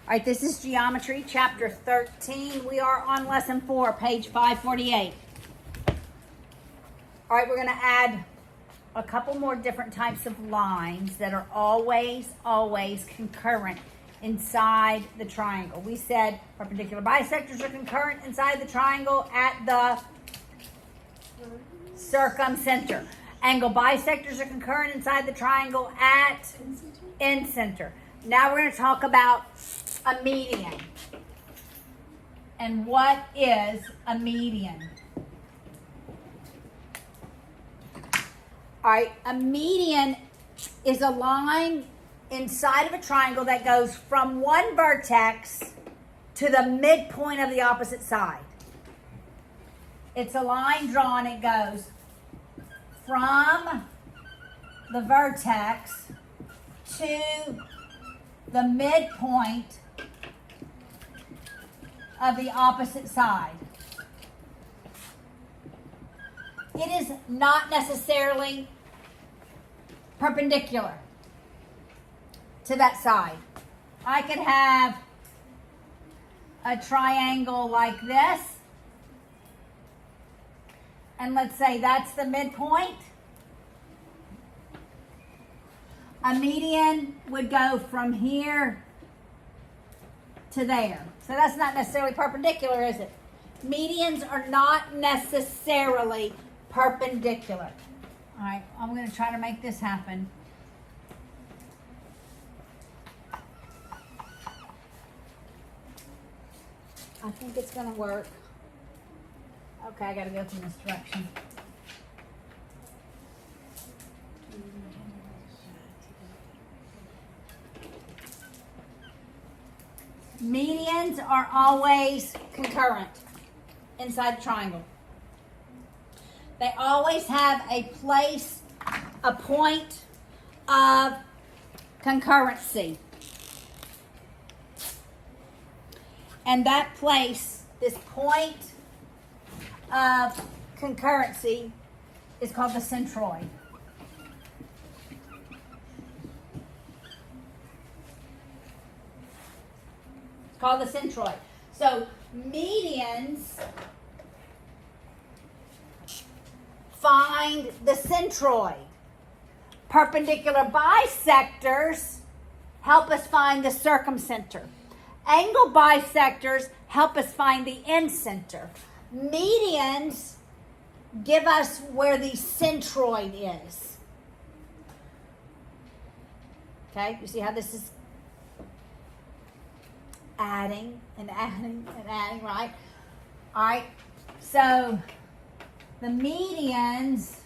All right, this is Geometry, Chapter 13. We are on Lesson 4, page 548. All right, we're going to add a couple more different types of lines that are always concurrent inside the triangle. We said perpendicular bisectors are concurrent inside the triangle at the circumcenter. Angle bisectors are concurrent inside the triangle at incenter. Now we're going to talk about a median. And what is a median? All right, a median is a line inside of a triangle that goes from one vertex to the midpoint of the opposite side. It's a line drawn, it goes from the vertex to the midpoint of the opposite side. It is not necessarily perpendicular to that side. I could have a triangle like this, and let's say that's the midpoint. A median would go from here to there. So that's not necessarily perpendicular, is it? Medians are not necessarily perpendicular. All right, I'm going to try to make this happen. I think it's going to work. Okay, I got to go in this direction. Medians are always concurrent inside the triangle. They always have a place, a point of concurrency. And that place, this point of concurrency, is called the centroid. It's called the centroid. So medians find the centroid. Perpendicular bisectors help us find the circumcenter. Angle bisectors help us find the incenter. Medians give us where the centroid is. Okay, you see how this is adding and adding and adding, right? All right, so the medians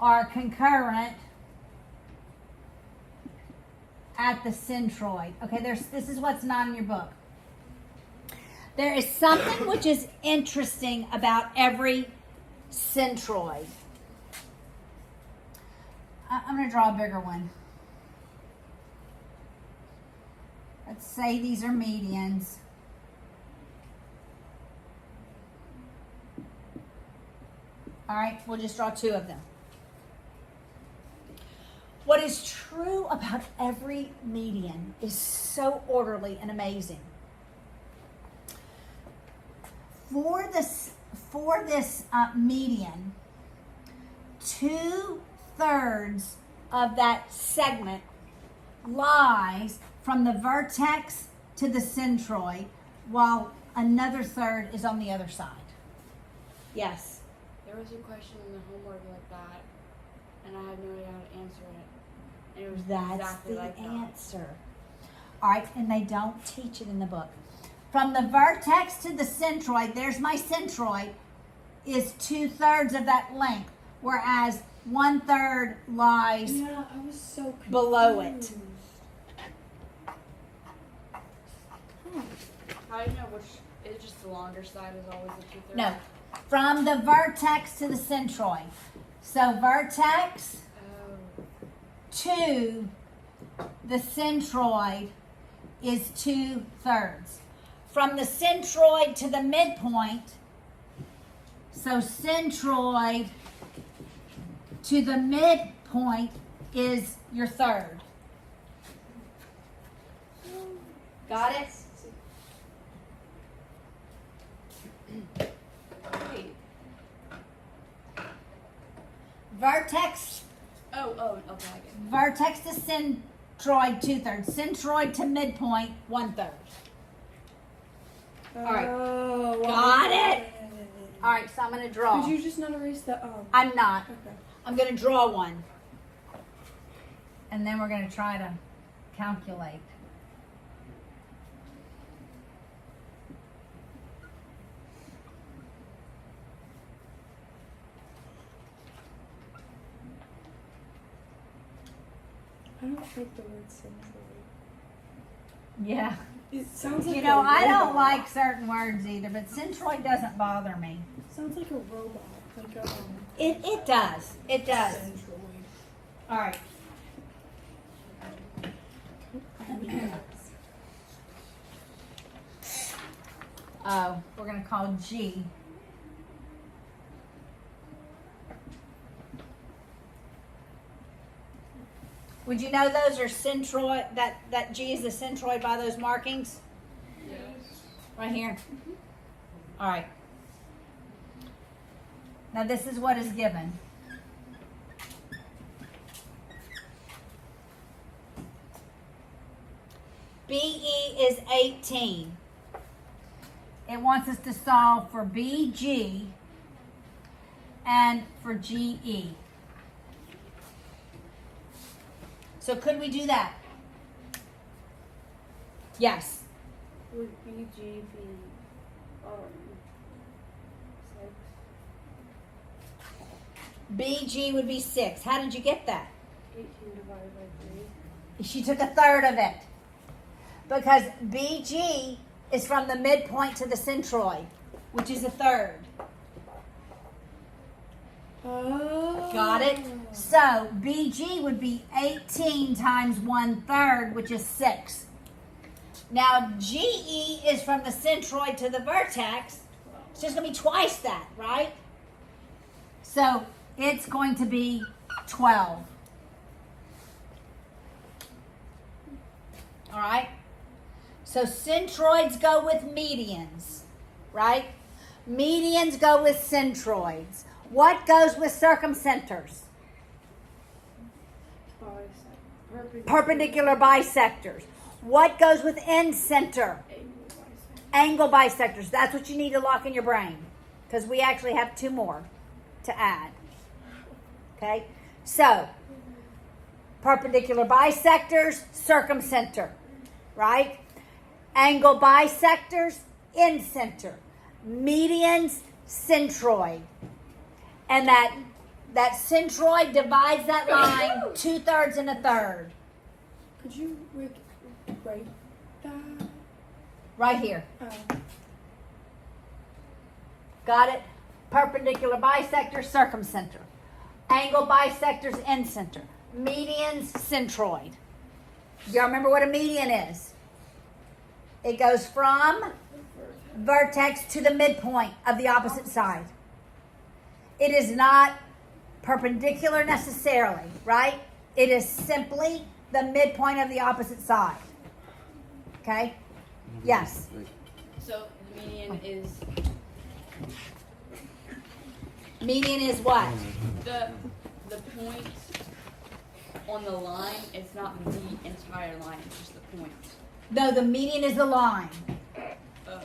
are concurrent at the centroid. Okay, this is what's not in your book. There is something which is interesting about every centroid. I'm going to draw a bigger one. Let's say these are medians. All right, we'll just draw two of them. What is true about every median is so orderly and amazing. For this median, 2/3 of that segment lies from the vertex to the centroid, while another third is on the other side. Yes? There was a question in the homework like that, and I had no idea how to answer it. And it was That's exactly the like answer. All right, and they don't teach it in the book. From the vertex to the centroid, there's my centroid, is 2/3 of that length, whereas 1/3 lies Yeah, I was so confused. below it. I didn't know which. It's just the longer side is always the 2/3. No, from the vertex to the centroid. So vertex Oh. to the centroid is 2/3. From the centroid to the midpoint, so centroid to the midpoint is your third. Got it? Wait. Vertex, Oh, okay, I get it. vertex to centroid 2/3, centroid to midpoint 1/3. right. Oh, Got it? All right, so I'm going to draw. Could you just not erase the I'm not. Okay. I'm going to draw one. And then we're going to try to calculate. I don't like the word centroid. Yeah. It sounds like You know, a I don't robot. like certain words either, but centroid doesn't bother me. Sounds like a robot, like a It does. It does. centroid. All right. Oh, we're going to call G. Would you know those are centroid, that G is the centroid by those markings? Yes. Right here? All right. Now this is what is given. BE is 18. It wants us to solve for BG and for GE. So could we do that? Yes. Would BG be 6? BG would be 6. How did you get that? 18 divided by 3. She took 1/3 of it. Because BG is from the midpoint to the centroid, which is 1/3. Oh. Got it? So BG would be 18 times 1/3, which is 6. Now GE is from the centroid to the vertex. It's just going to be twice that, right? So it's going to be 12. All right? So centroids go with medians, right? Medians go with centroids. What goes with circumcenters? Perpendicular bisectors. What goes with incenter? Angle bisectors. That's what you need to lock in your brain, because we actually have 2 more to add. Okay? So, perpendicular bisectors, circumcenter, right? Angle bisectors, incenter. Medians, centroid. And that centroid divides that line 2/3 and 1/3. Could you write that? Right here. Oh. Got it? Perpendicular bisector, circumcenter. Angle bisectors, incenter. Medians, centroid. Y'all remember what a median is? It goes from vertex to the midpoint of the opposite side. It is not perpendicular necessarily, right? It is simply the midpoint of the opposite side. Okay? Yes. So the median is Median is what? the point on the line. It's not the entire line. It's just the point. No, the median is the line. Oh.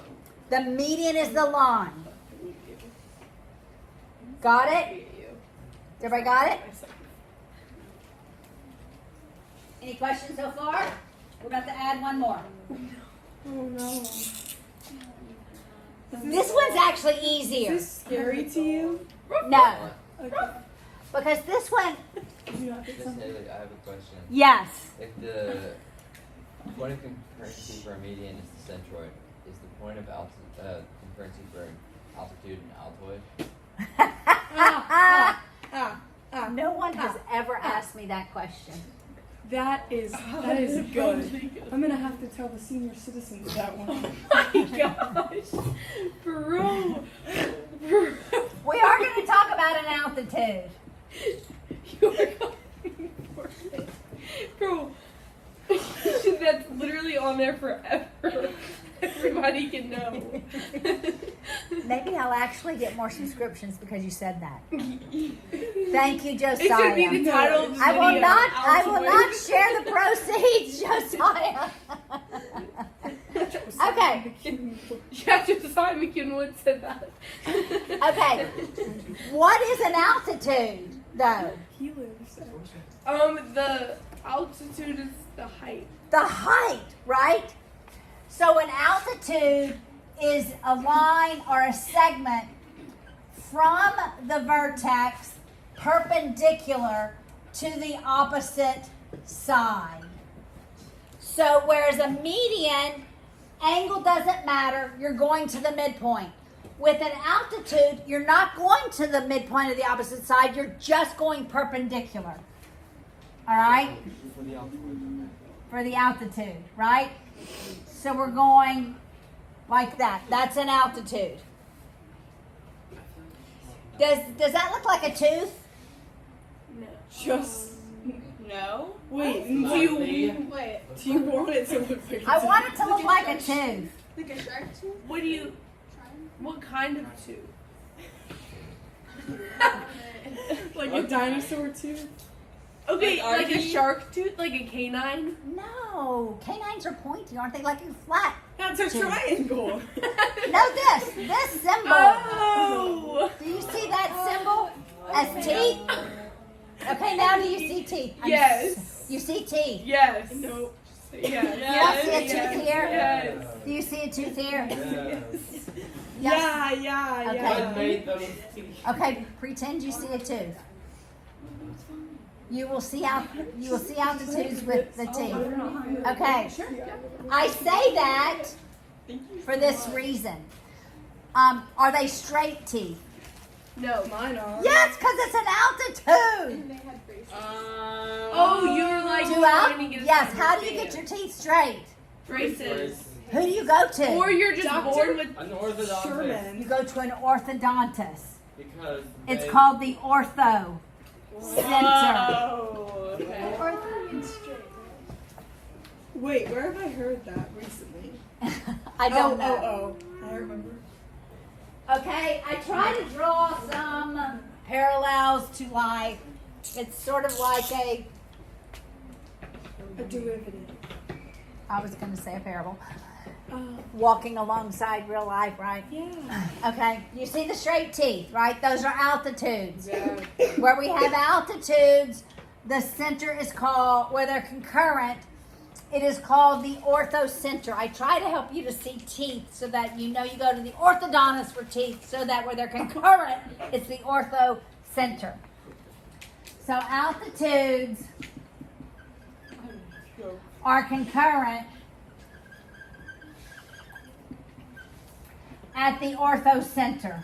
The median is the line. Got it? Everybody got it? Any questions so far? We're about to add one more. Oh no. This one's actually Is easier. this scary to you? No, Okay. because this one, Did you not get Miss something? Haley, I have a question. yes. If the point of concurrency for a median is the centroid, is the point of concurrency for altitude and altoid? No one has ever asked me that question. That is good. I'm gonna have to tell the senior citizens that one. My gosh, bro. We are going to talk about an altitude. You are going for it, bro. That's literally on there forever. Everybody can know. Maybe I'll actually get more subscriptions because you said that. Thank you, Josiah. It should be the title of the I will video. not share the proceeds, Josiah. Okay. Yeah, Josiah McKinwood said that. Okay. What is an altitude, though? He lives. The altitude is the height. The height, right? So an altitude is a line or a segment from the vertex perpendicular to the opposite side. So whereas a median, angle doesn't matter, you're going to the midpoint. With an altitude, you're not going to the midpoint of the opposite side, you're just going perpendicular. All right? For the altitude, right? So we're going like that. That's an altitude. Does that look like a tooth? No. Just. No. Wait, do you want it to look like a I tooth? want it to look like a tooth. Like a shark tooth? What kind of tooth? Like a dinosaur tooth? Okay, like a shark tooth? Like a canine? No, canines are pointy, aren't they? Like flat. That's a Tooth. triangle. No, this symbol. Oh! Do you see that symbol as teeth? Okay, now do you see teeth? Yes. You see teeth. Yes. No. Yes. Do I see a tooth here? Yes. Do you see a tooth here? Yeah, Okay. yeah. Okay, pretend you see a tooth. You will see altitudes with the teeth. Okay. I say that for this reason. Are they straight teeth? No, mine are. Yes, because it's an altitude. They had braces. Oh, you're like trying to get Yes, how do you get your teeth straight? braces. Who do you go to? Or you're just born with An orthodontist. Sherman. You go to an orthodontist. Because It's they- called the ortho center. Oh, okay. Ortho means straight. Wait, where have I heard that recently? I don't know. Oh, I remember. Okay, I try to draw some parallels to life. It's sort of like A derivative. I was going to say a parable. Oh, Walking alongside real life, right? yeah. Okay, you see the straight teeth, right? Those are altitudes. Yeah. Where we have altitudes, the center is called, where they're concurrent, it is called the orthocenter. I try to help you to see teeth so that you know you go to the orthodontist for teeth, so that where they're concurrent, it's the orthocenter. So altitudes are concurrent at the orthocenter.